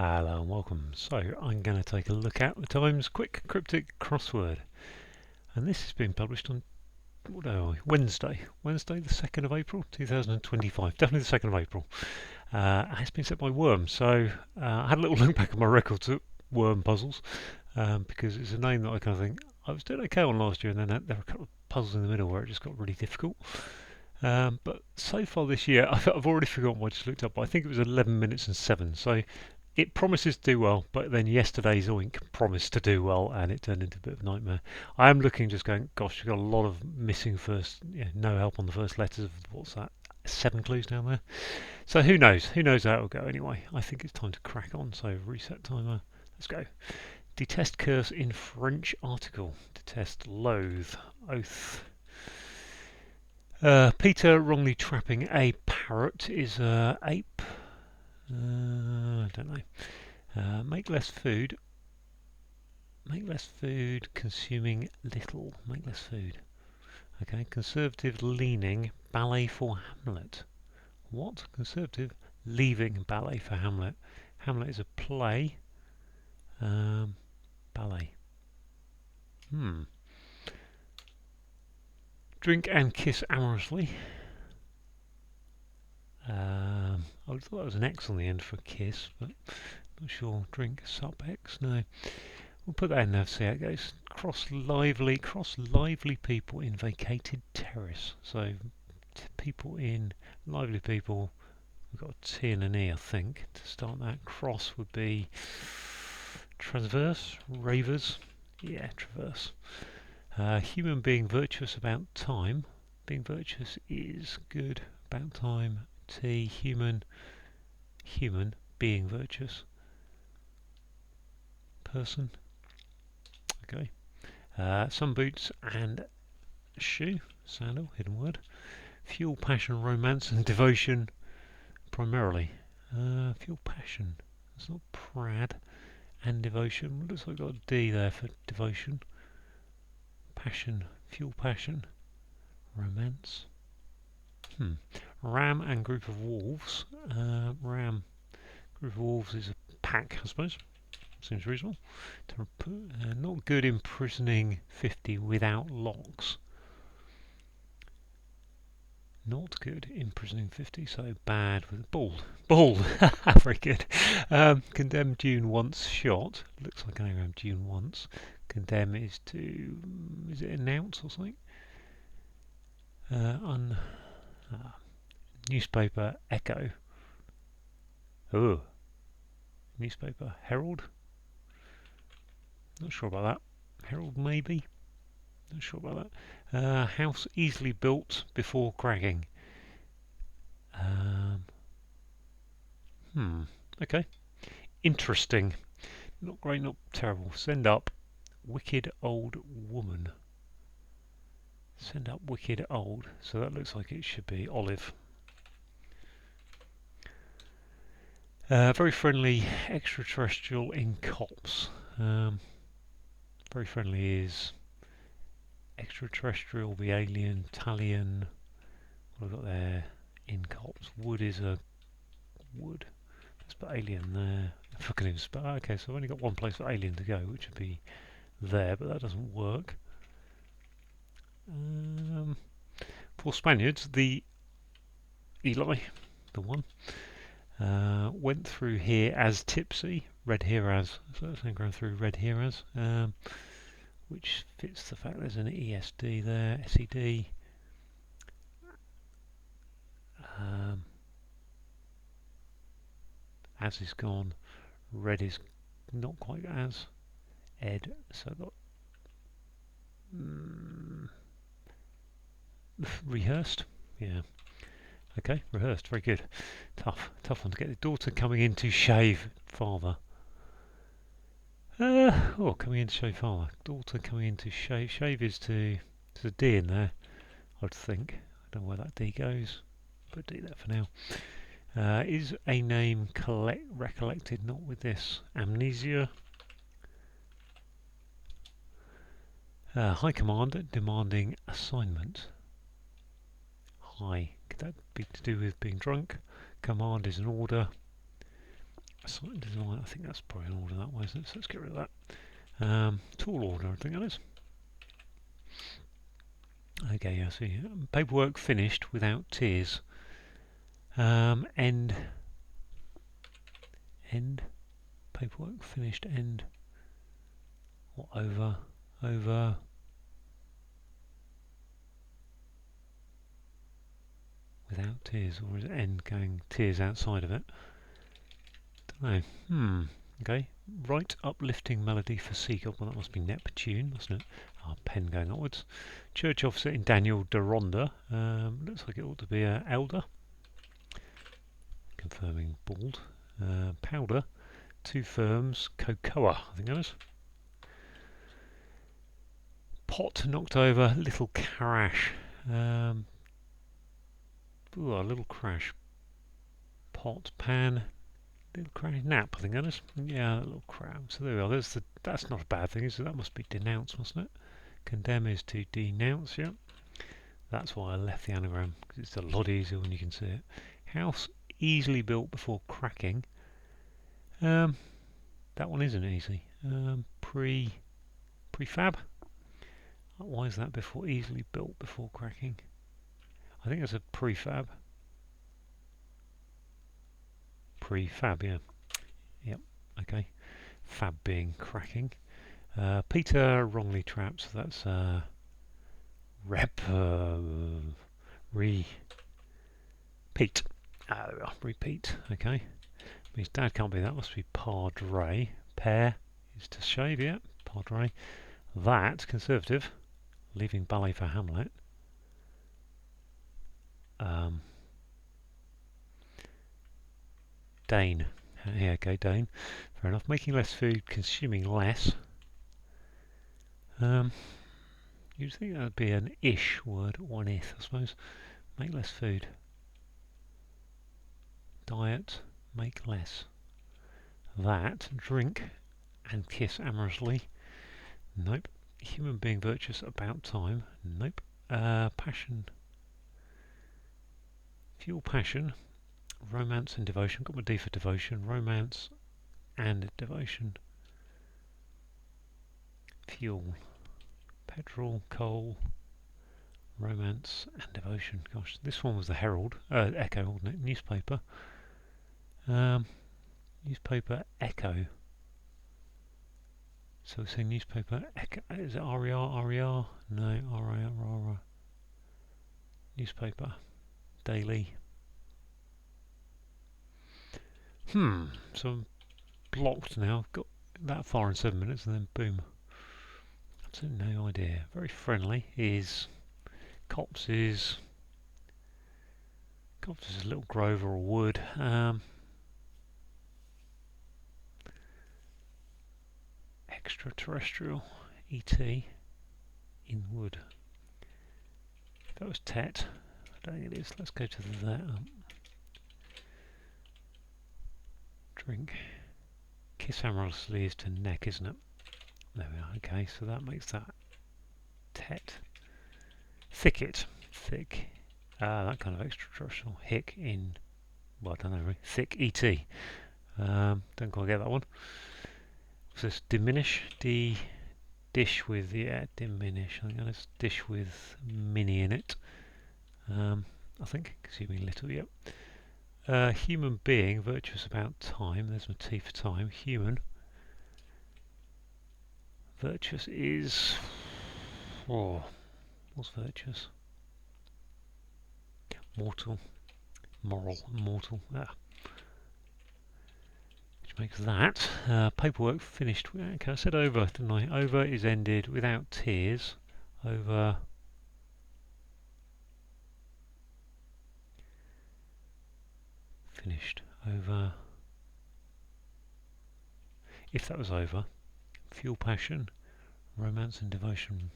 Hello and welcome. So I'm going to take a look at the Times Quick Cryptic Crossword, and this has been published on Wednesday the 2nd of April 2025, definitely the 2nd of April. It has been set by Wurm, so I had a little look back at my records at Wurm puzzles, because it's a name that I kind of think I was doing okay on last year, and then there were a couple of puzzles in the middle where it just got really difficult. But so far this year, I've already forgotten what I just looked up, but I think it was 11 minutes and 7. So it promises to do well, but then yesterday's Oink promised to do well, and it turned into a bit of a nightmare. I am looking, just going, gosh, we've got a lot of missing first, no help on the first letters of, what's that, 7 clues down there. So who knows? Who knows how it'll go anyway. I think it's time to crack on, so reset timer. Let's go. Detest curse in French article. Detest, loathe, oath. Peter wrongly trapping a parrot is ape. I don't know. Make less food. Make less food. Consuming little. Make less food. Okay. Conservative leaning. Ballet for Hamlet. What? Conservative leaving ballet for Hamlet. Hamlet is a play. Ballet. Drink and kiss amorously. I thought that was an X on the end for kiss, but not sure. Drink sup X? No. We'll put that in there to see how it goes. Cross lively people in vacated terrace. So people in lively people. We've got a T and an E, I think, to start that. Cross would be transverse, ravers. Yeah, traverse. Human being virtuous about time. Being virtuous is good about time. T, human being virtuous. Person. Okay. Some boots and shoe. Sandal, hidden word. Fuel, passion, romance and devotion primarily. Fuel, passion. That's not Prad. And devotion. Looks like I've got a D there for devotion. Passion. Fuel, passion. Romance. Ram and group of wolves. Ram. Group of wolves is a pack, I suppose. Seems reasonable. Not good imprisoning 50 without locks. Not good imprisoning 50, so bad with bald. Bald! Very good. Condemn June once shot. Looks like an anagram, June once. Condemn is to. Is it announce or something? Newspaper Echo. Oh. Newspaper Herald. Not sure about that. Herald maybe. Not sure about that. House easily built before cracking. Okay. Interesting. Not great, not terrible. Send up wicked old woman. Send up wicked old. So that looks like it should be olive. Very friendly extraterrestrial in cops. Very friendly is extraterrestrial, the alien, Italian. What have we got there? In cops. Wood is a wood. Let's put alien there. If I can even spell. Okay, so I've only got one place for alien to go, which would be there, but that doesn't work. For Spaniards, the Eli, the one, went through here as tipsy. Read here as. So that's going through read here as. Which fits the fact there's an ESD there, SED. As is gone, red is not quite as, ed, so got rehearsed, yeah, okay, rehearsed, very good, tough one to get. The daughter coming in to shave father. Coming in to shave father. Daughter coming in to shave. Shave is to. There's a D in there, I'd think. I don't know where that D goes. Put D there for now. Is a name recollected? Not with this. Amnesia. High command demanding assignment. High. Could that be to do with being drunk? Command is an order. Site design, I think that's probably an order that way, isn't it? So let's get rid of that. Tool order, I think that is. Okay, yeah, see. Paperwork finished without tears. End. Paperwork finished, end. Or over. Without tears, or is it end going tears outside of it? Don't know. Okay. Right uplifting melody for Seagull. Well, that must be Neptune, mustn't it? Our pen going upwards. Church officer in Daniel Deronda. Looks like it ought to be elder. Confirming bald. Powder. 2 firms. Cocoa, I think that is. Pot knocked over. Little crash. A little crash. Pot, pan. Little crash. Nap, I think that is. Yeah, a little crash. So there we are. That's not a bad thing, is it? That must be denounce, mustn't it? Condemn is to denounce, yeah. That's why I left the anagram, because it's a lot easier when you can see it. House easily built before cracking. That one isn't easy. Prefab. Why is that before easily built before cracking? I think it's a prefab. Prefab, yeah. Yep, okay. Fab being cracking. Peter wrongly trapped, so that's repeat. There we are, repeat, okay. Means dad can't be that, must be padre. Pair is to shave, yeah, padre. That, conservative, leaving ballet for Hamlet. Dane, yeah, okay, Dane. Fair enough, making less food, consuming less. You'd think that would be an ish word, one ith, I suppose. Make less food. Diet, make less. That, drink and kiss amorously. Nope. Human being virtuous, about time. Nope. Passion. Fuel, passion. Romance and devotion. Got my D for devotion. Romance and devotion. Fuel. Petrol, coal, romance and devotion. Gosh, this one was the Herald, Echo, wasn't it? Newspaper. Newspaper, Echo. So we're saying newspaper, Echo. Is it RER? No, RER. Newspaper, daily. So I'm blocked now. I've got that far in 7 minutes and then boom. Absolutely no idea. Very friendly is copse is a little grove or a wood. Extraterrestrial, ET, in wood. If that was Tet, I don't think it is. Let's go to that. Drink. Kiss amorously is to neck, isn't it? There we are. Okay, so that makes that Tet. Thicket, thick. That kind of extraterrestrial. Hick in, well, I don't know, really. Thick ET. Don't quite get that one. What's this? Diminish. Dish with, yeah, diminish. I think that's dish with mini in it. I think, consuming little, yep. Human being, virtuous about time. There's my T for time. Human. Virtuous is... Oh, what's virtuous? Mortal. Moral. Mortal. Which makes that. Paperwork finished. Okay, I said over, didn't I? Over is ended without tears. Over... Finished. Over... If that was over. Fuel, passion, romance and devotion.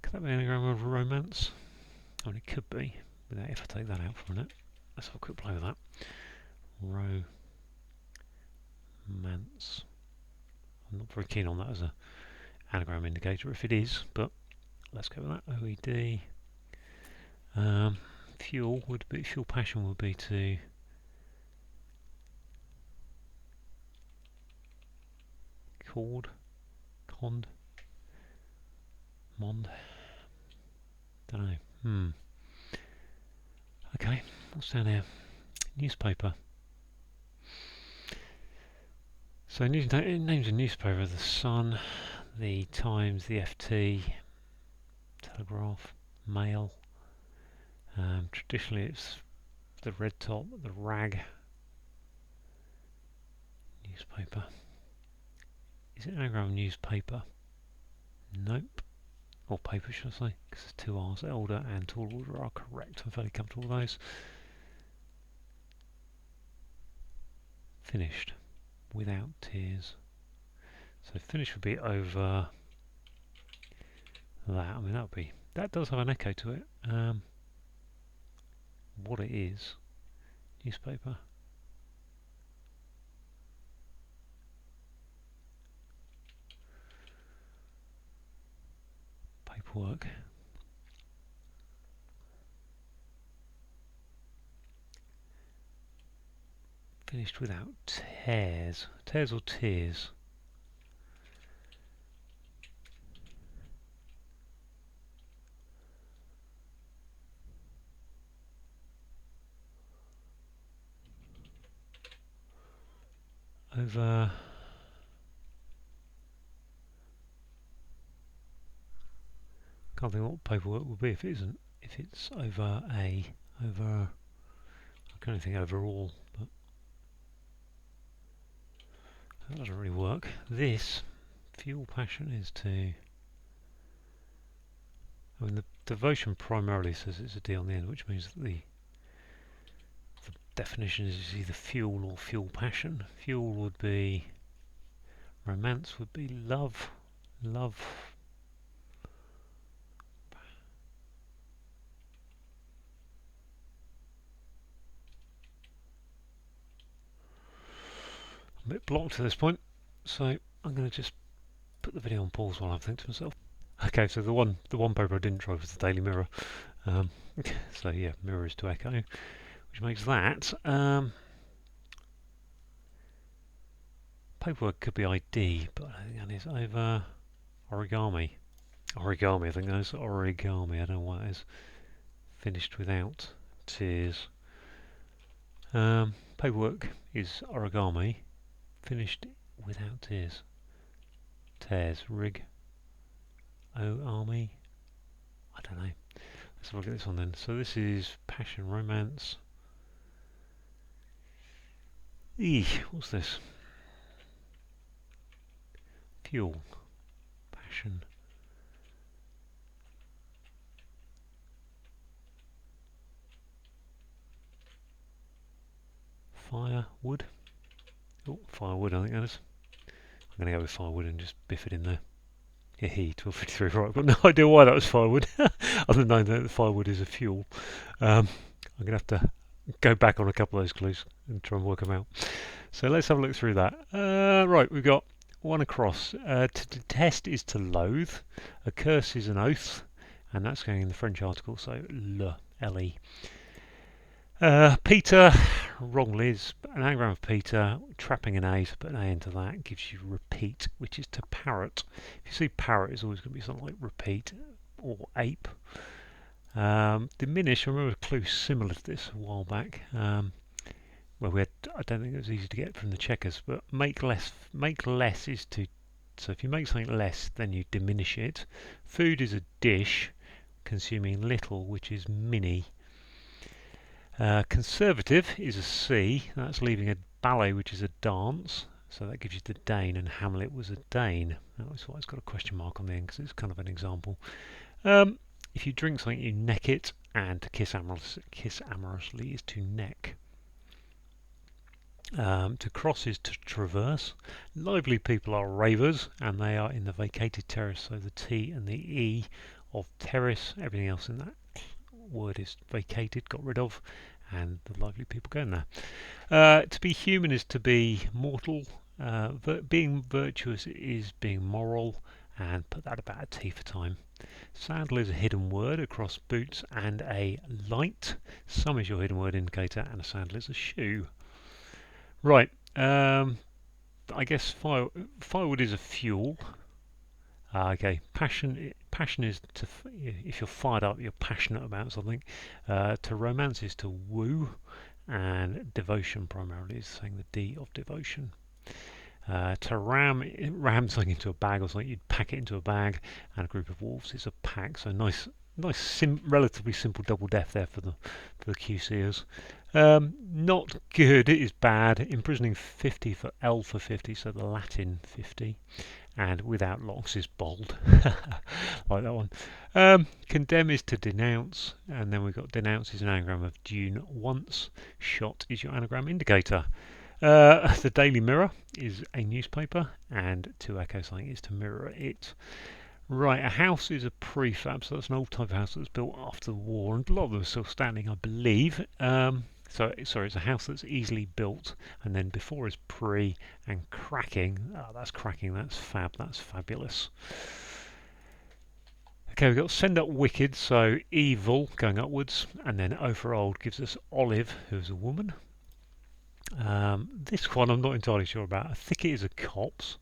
Could that be an anagram of romance? I mean, it could be. Without, if I take that out for a minute. Let's have a quick play with that. Romance. I'm not very keen on that as an anagram indicator if it is, but let's go with that. OED. Fuel would be, fuel, passion would be to Ford, Cond, Mond. Don't know. Okay, what's down here? Newspaper. So it names a newspaper: the Sun, the Times, the FT, Telegraph, Mail. Traditionally, it's the red top, the rag. Newspaper. Is it anagram newspaper? Nope. Or paper, should I say? Because there's two R's. Elder and tall order are correct. I'm fairly comfortable with those. Finished. Without tears. So finish would be over that. I mean, that does have an echo to it. What it is. Newspaper. Paperwork. Finished without tears. Tears or tears? Over. Can't think what paperwork would be if it isn't. If it's over a. Over. I can only think overall, but that doesn't really work. This fuel passion is to. I mean, the devotion primarily says it's a D on the end, which means that the definition is either fuel or fuel passion. Fuel would be romance, would be love, love. I'm a bit blocked at this point, so I'm going to just put the video on pause while I think to myself. Okay, so the one paper I didn't try was the Daily Mirror. So yeah, mirror is to echo, which makes that paperwork could be ID, but I think that is over origami. Origami, I think that is origami. I don't know what that is. Finished without tears. Paperwork is origami. Finished without tears. Tears. Rig. Army. I don't know. Let's have a look at this one then. So this is passion, romance. What's this? Fuel. Passion. Firewood. Oh, firewood, I think that is. I'm going to go with firewood and just biff it in there. Yeah, 1253, right. I've got no idea why that was firewood, other than knowing that the firewood is a fuel. I'm going to have to go back on a couple of those clues and try and work them out. So let's have a look through that. Right, we've got one across. To detest is to loathe. A curse is an oath, and that's going in the French article, so L-E. Peter, wrongly, is an anagram of Peter, trapping an A, to put an A into that gives you repeat, which is to parrot. If you see parrot, it's always going to be something like repeat or ape. Diminish, I remember a clue similar to this a while back. Well, I don't think it was easy to get from the checkers, but make less is to, so if you make something less, then you diminish it. Food is a dish, consuming little, which is mini. Conservative is a C, that's leaving a ballet, which is a dance, so that gives you the Dane, and Hamlet was a Dane. That's why it's got a question mark on the end, because it's kind of an example. If you drink something, you neck it, and to kiss amorously is to neck. To cross is to traverse. Lively people are ravers, and they are in the vacated terrace, so the T and the E of terrace, everything else in that word is vacated, got rid of, and the lively people go in there. To be human is to be mortal. Being virtuous is being moral, and put that about a T for time. Sandal is a hidden word across boots and a light. Some is your hidden word indicator, and a sandal is a shoe. Right, I guess firewood is a fuel. Okay, passion is if you're fired up, you're passionate about something. To romance is to woo, and devotion primarily is saying the D of devotion. To ram something into a bag or something, you'd pack it into a bag, and a group of wolves is a pack. So nice, relatively simple double def there for the QCers. Not good. It is bad. Imprisoning 50 for L for 50, so the Latin 50. And without locks is bold. Like that one. Condemn is to denounce, and then we've got denounce is an anagram of Dune once. Shot is your anagram indicator. The Daily Mirror is a newspaper, and to echo something is to mirror it. Right, a house is a prefab, so that's an old type of house that's built after the war, and a lot of them are still standing, I believe. Sorry, it's a house that's easily built, and then before is pre, and cracking. Oh, that's cracking, that's fab, that's fabulous. Okay, we've got send up wicked, so evil going upwards, and then over old gives us Olive, who's a woman. This one I'm not entirely sure about. I think it is a copse.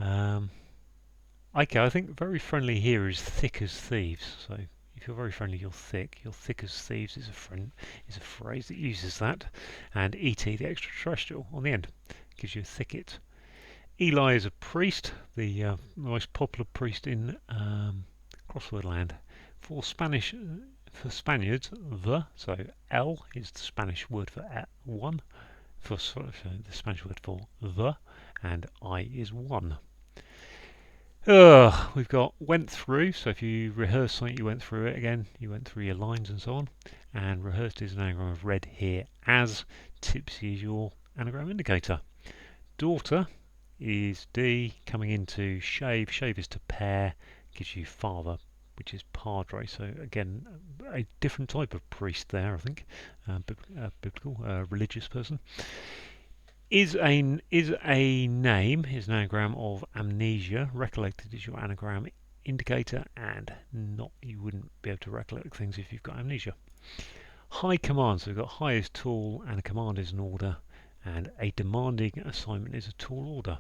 Okay, I think very friendly here is thick as thieves. So if you're very friendly, you're thick. You're thick as thieves is a phrase that uses that. And ET, the extraterrestrial, on the end gives you a thicket. Eli is a priest, the most popular priest in crossword land. For Spaniards, so L is the Spanish word for one. The Spanish word for the, and I is one. We've got went through, so if you rehearse something, you went through it again, you went through your lines and so on. And rehearsed is an anagram of read here as. Tipsy is your anagram indicator. Daughter is D, coming into shave. Shave is to pair, gives you father, which is padre. So again, a different type of priest there, I think, biblical, religious person. Is a name, is an anagram of amnesia. Recollected is your anagram indicator, and not, you wouldn't be able to recollect things if you've got amnesia. High command, so we've got high is tall, and a command is an order, and a demanding assignment is a tall order.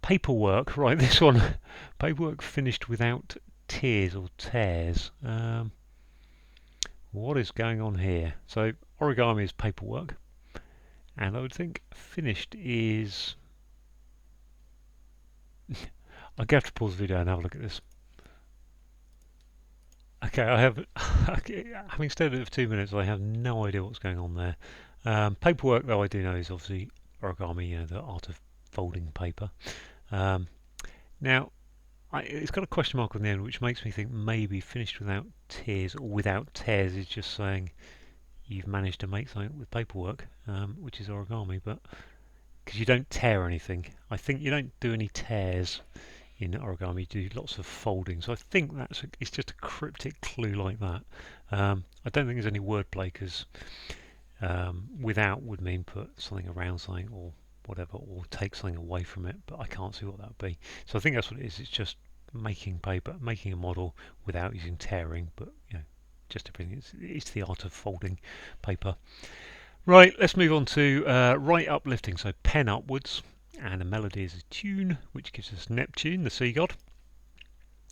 Paperwork, right, this one, paperwork finished without tears or tears. What is going on here? So origami is paperwork. And I would think finished is... I'm going to have to pause the video and have a look at this. Okay, I have... having stared at it for 2 minutes, I have no idea what's going on there. Paperwork, though, I do know is obviously origami, the art of folding paper. Now, it's got a question mark on the end, which makes me think maybe finished without tears or without tears is just saying you've managed to make something with paperwork, which is origami, but because you don't tear anything. I think you don't do any tears in origami, you do lots of folding. So I think it's just a cryptic clue like that. I don't think there's any wordplay, because without would mean put something around something or whatever, or take something away from it, but I can't see what that would be. So I think that's what it is. It's just making paper, making a model without using tearing, but just everything. It's the art of folding paper. Right, let's move on to right uplifting. So pen upwards, and a melody is a tune, which gives us Neptune, the sea god.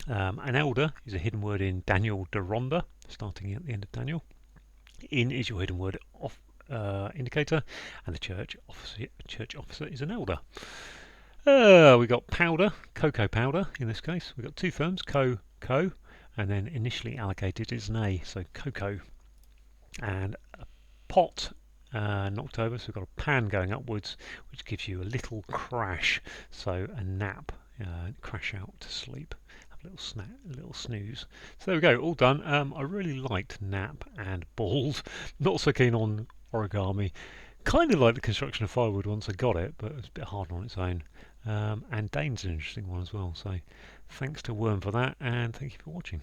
An elder is a hidden word in Daniel de Ronda, starting at the end of Daniel. In is your hidden word indicator, and the church officer is an elder. We got powder, cocoa powder in this case. We've got two firms, co, and then initially allocated is an A, so cocoa. And a pot in October, so we've got a pan going upwards, which gives you a little crash, so a nap, crash out to sleep, have a little snooze. So there we go, all done. I really liked nap and bald, not so keen on origami. Kind of like the construction of firewood once I got it, but it was a bit hard on its own. And Dane's an interesting one as well, so thanks to Wurm for that, and thank you for watching.